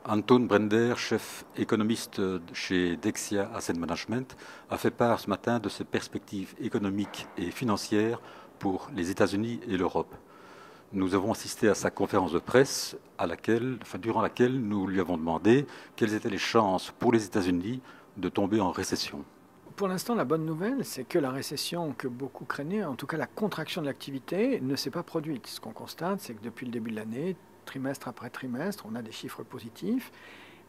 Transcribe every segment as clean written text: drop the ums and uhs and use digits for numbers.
Anton Brender, chef économiste chez Dexia Asset Management, a fait part ce matin de ses perspectives économiques et financières pour les États-Unis et l'Europe. Nous avons assisté à sa conférence de presse durant laquelle nous lui avons demandé quelles étaient les chances pour les États-Unis de tomber en récession. Pour l'instant, la bonne nouvelle, c'est que la récession que beaucoup craignaient, en tout cas la contraction de l'activité, ne s'est pas produite. Ce qu'on constate, c'est que depuis le début de l'année, trimestre après trimestre, on a des chiffres positifs.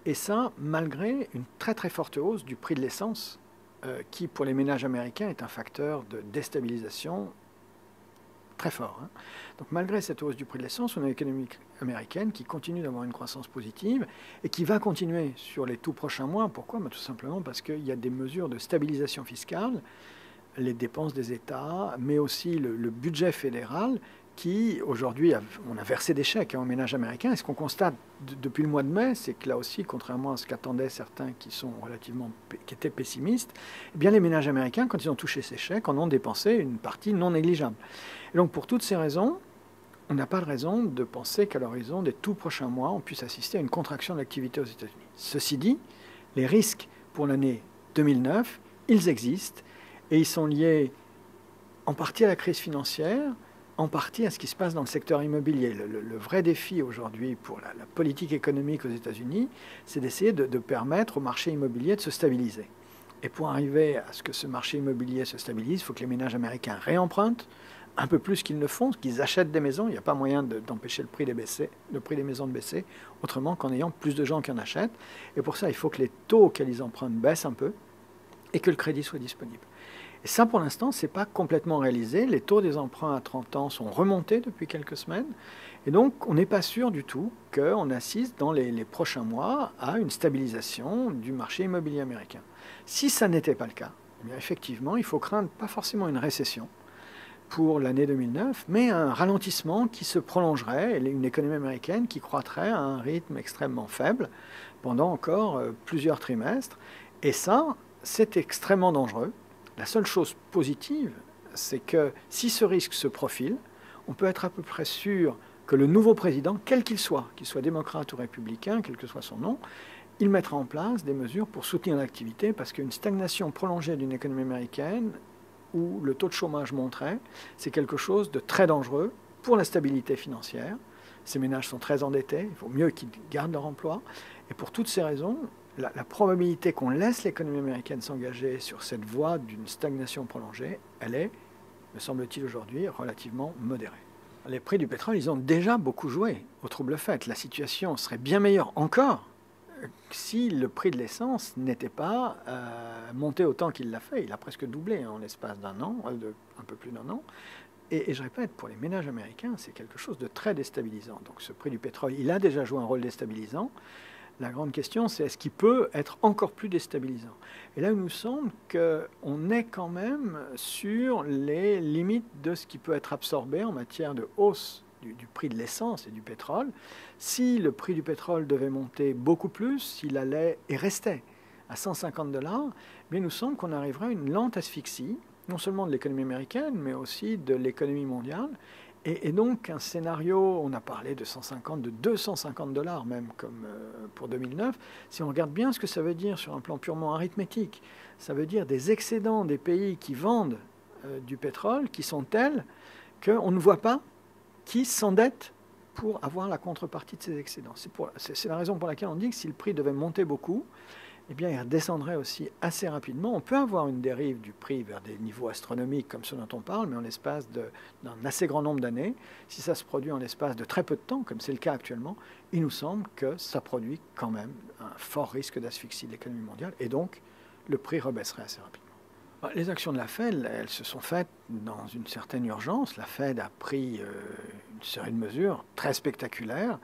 Et ça, malgré une très très forte hausse du prix de l'essence, qui pour les ménages américains est un facteur de déstabilisation très fort. Donc malgré cette hausse du prix de l'essence, on a une économie américaine qui continue d'avoir une croissance positive et qui va continuer sur les tout prochains mois. Pourquoi? Tout simplement parce qu'il y a des mesures de stabilisation fiscale, les dépenses des États, mais aussi le budget fédéral qui, aujourd'hui, on a versé des chèques aux ménages américains. Et ce qu'on constate depuis le mois de mai, c'est que là aussi, contrairement à ce qu'attendaient certains qui étaient pessimistes, eh bien les ménages américains, quand ils ont touché ces chèques, en ont dépensé une partie non négligeable. Et donc pour toutes ces raisons, on n'a pas de raison de penser qu'à l'horizon des tout prochains mois, on puisse assister à une contraction de l'activité aux États-Unis. Ceci dit, les risques pour l'année 2009, ils existent et ils sont liés en partie à la crise financière, en partie à ce qui se passe dans le secteur immobilier. Le vrai défi aujourd'hui pour la politique économique aux États-Unis, c'est d'essayer de permettre au marché immobilier de se stabiliser. Et pour arriver à ce que ce marché immobilier se stabilise, il faut que les ménages américains réempruntent un peu plus qu'ils ne font, qu'ils achètent des maisons. Il n'y a pas moyen d'empêcher le prix des maisons de baisser, autrement qu'en ayant plus de gens qui en achètent. Et pour ça, il faut que les taux auxquels ils empruntent baissent un peu et que le crédit soit disponible. Et ça, pour l'instant, ce n'est pas complètement réalisé. Les taux des emprunts à 30 ans sont remontés depuis quelques semaines. Et donc, on n'est pas sûr du tout qu'on assiste dans les prochains mois à une stabilisation du marché immobilier américain. Si ça n'était pas le cas, eh bien, effectivement, il faut craindre pas forcément une récession pour l'année 2009, mais un ralentissement qui se prolongerait, une économie américaine qui croîtrait à un rythme extrêmement faible pendant encore plusieurs trimestres. Et ça, c'est extrêmement dangereux. La seule chose positive, c'est que si ce risque se profile, on peut être à peu près sûr que le nouveau président, quel qu'il soit démocrate ou républicain, quel que soit son nom, il mettra en place des mesures pour soutenir l'activité, parce qu'une stagnation prolongée d'une économie américaine, où le taux de chômage monterait, c'est quelque chose de très dangereux pour la stabilité financière. Ces ménages sont très endettés, il vaut mieux qu'ils gardent leur emploi. Et pour toutes ces raisons, la probabilité qu'on laisse l'économie américaine s'engager sur cette voie d'une stagnation prolongée, elle est, me semble-t-il aujourd'hui, relativement modérée. Les prix du pétrole, ils ont déjà beaucoup joué au trouble fait. La situation serait bien meilleure encore si le prix de l'essence n'était pas monté autant qu'il l'a fait. Il a presque doublé en l'espace d'un an, un peu plus d'un an. Et je répète, pour les ménages américains, c'est quelque chose de très déstabilisant. Donc ce prix du pétrole, il a déjà joué un rôle déstabilisant. La grande question, c'est est-ce qu'il peut être encore plus déstabilisant? Et là, il nous semble qu'on est quand même sur les limites de ce qui peut être absorbé en matière de hausse du prix de l'essence et du pétrole. Si le prix du pétrole devait monter beaucoup plus, s'il allait et restait à 150 $, mais il nous semble qu'on arriverait à une lente asphyxie, non seulement de l'économie américaine, mais aussi de l'économie mondiale. Et donc un scénario, on a parlé de 150, de 250 $ même, comme pour 2009. Si on regarde bien ce que ça veut dire sur un plan purement arithmétique, ça veut dire des excédents des pays qui vendent du pétrole qui sont tels qu'on ne voit pas qui s'endettent pour avoir la contrepartie de ces excédents. C'est la raison pour laquelle on dit que si le prix devait monter beaucoup, eh bien, il redescendrait aussi assez rapidement. On peut avoir une dérive du prix vers des niveaux astronomiques comme ceux dont on parle, mais en l'espace d'un assez grand nombre d'années. Si ça se produit en l'espace de très peu de temps, comme c'est le cas actuellement, il nous semble que ça produit quand même un fort risque d'asphyxie de l'économie mondiale, et donc le prix rebaisserait assez rapidement. Les actions de la Fed, elles se sont faites dans une certaine urgence. La Fed a pris une série de mesures très spectaculaires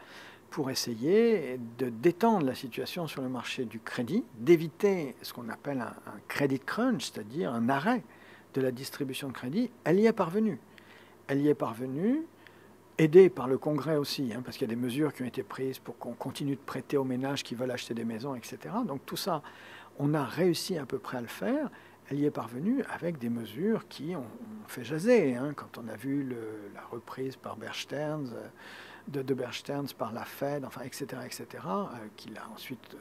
pour essayer de détendre la situation sur le marché du crédit, d'éviter ce qu'on appelle un credit crunch, c'est-à-dire un arrêt de la distribution de crédit. Elle y est parvenue. Elle y est parvenue, aidée par le Congrès aussi, parce qu'il y a des mesures qui ont été prises pour qu'on continue de prêter aux ménages qui veulent acheter des maisons, etc. Donc tout ça, on a réussi à peu près à le faire. Elle y est parvenue avec des mesures qui ont fait jaser. Quand on a vu la reprise par Bear Stearns de Bear Stearns par la Fed, enfin, etc., qu'il a ensuite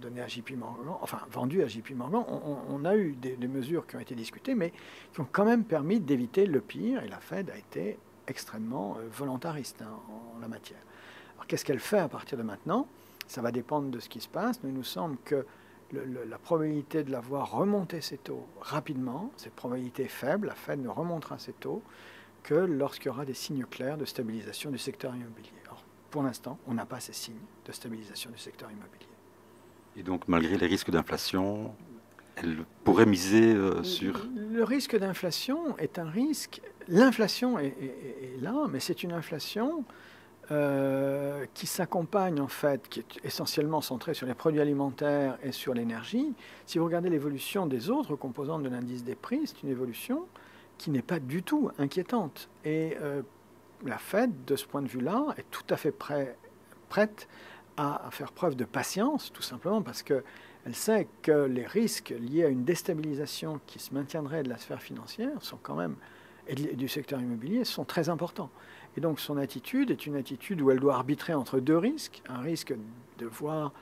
donné à JP Morgan, enfin vendu à JP Morgan. On a eu des mesures qui ont été discutées, mais qui ont quand même permis d'éviter le pire, et la Fed a été extrêmement volontariste en la matière. Alors qu'est-ce qu'elle fait à partir de maintenant? Ça va dépendre de ce qui se passe. Il nous semble que la probabilité de la voir remonter ses taux rapidement, cette probabilité est faible. La Fed ne remontera ses taux que lorsqu'il y aura des signes clairs de stabilisation du secteur immobilier. Alors, pour l'instant, on n'a pas ces signes de stabilisation du secteur immobilier. Et donc, malgré les risques d'inflation, elle pourrait miser sur... Le risque d'inflation est un risque... L'inflation est là, mais c'est une inflation qui s'accompagne, en fait, qui est essentiellement centrée sur les produits alimentaires et sur l'énergie. Si vous regardez l'évolution des autres composantes de l'indice des prix, c'est une évolution qui n'est pas du tout inquiétante. Et la Fed, de ce point de vue-là, est tout à fait prête à faire preuve de patience, tout simplement parce qu'elle sait que les risques liés à une déstabilisation qui se maintiendrait de la sphère financière sont quand même, et du secteur immobilier, sont très importants. Et donc son attitude est une attitude où elle doit arbitrer entre deux risques. Un risque de voir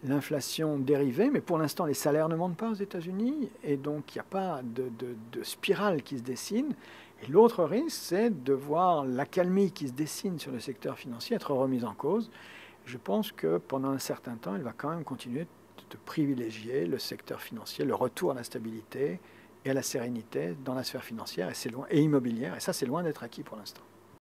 l'inflation dériver, mais pour l'instant les salaires ne montent pas aux États-Unis, et donc il n'y a pas de spirale qui se dessine. Et l'autre risque, c'est de voir l'accalmie qui se dessine sur le secteur financier être remise en cause. Je pense que pendant un certain temps, elle va quand même continuer de privilégier le secteur financier, le retour à la stabilité et à la sérénité dans la sphère financière et immobilière. Et ça, c'est loin d'être acquis pour l'instant.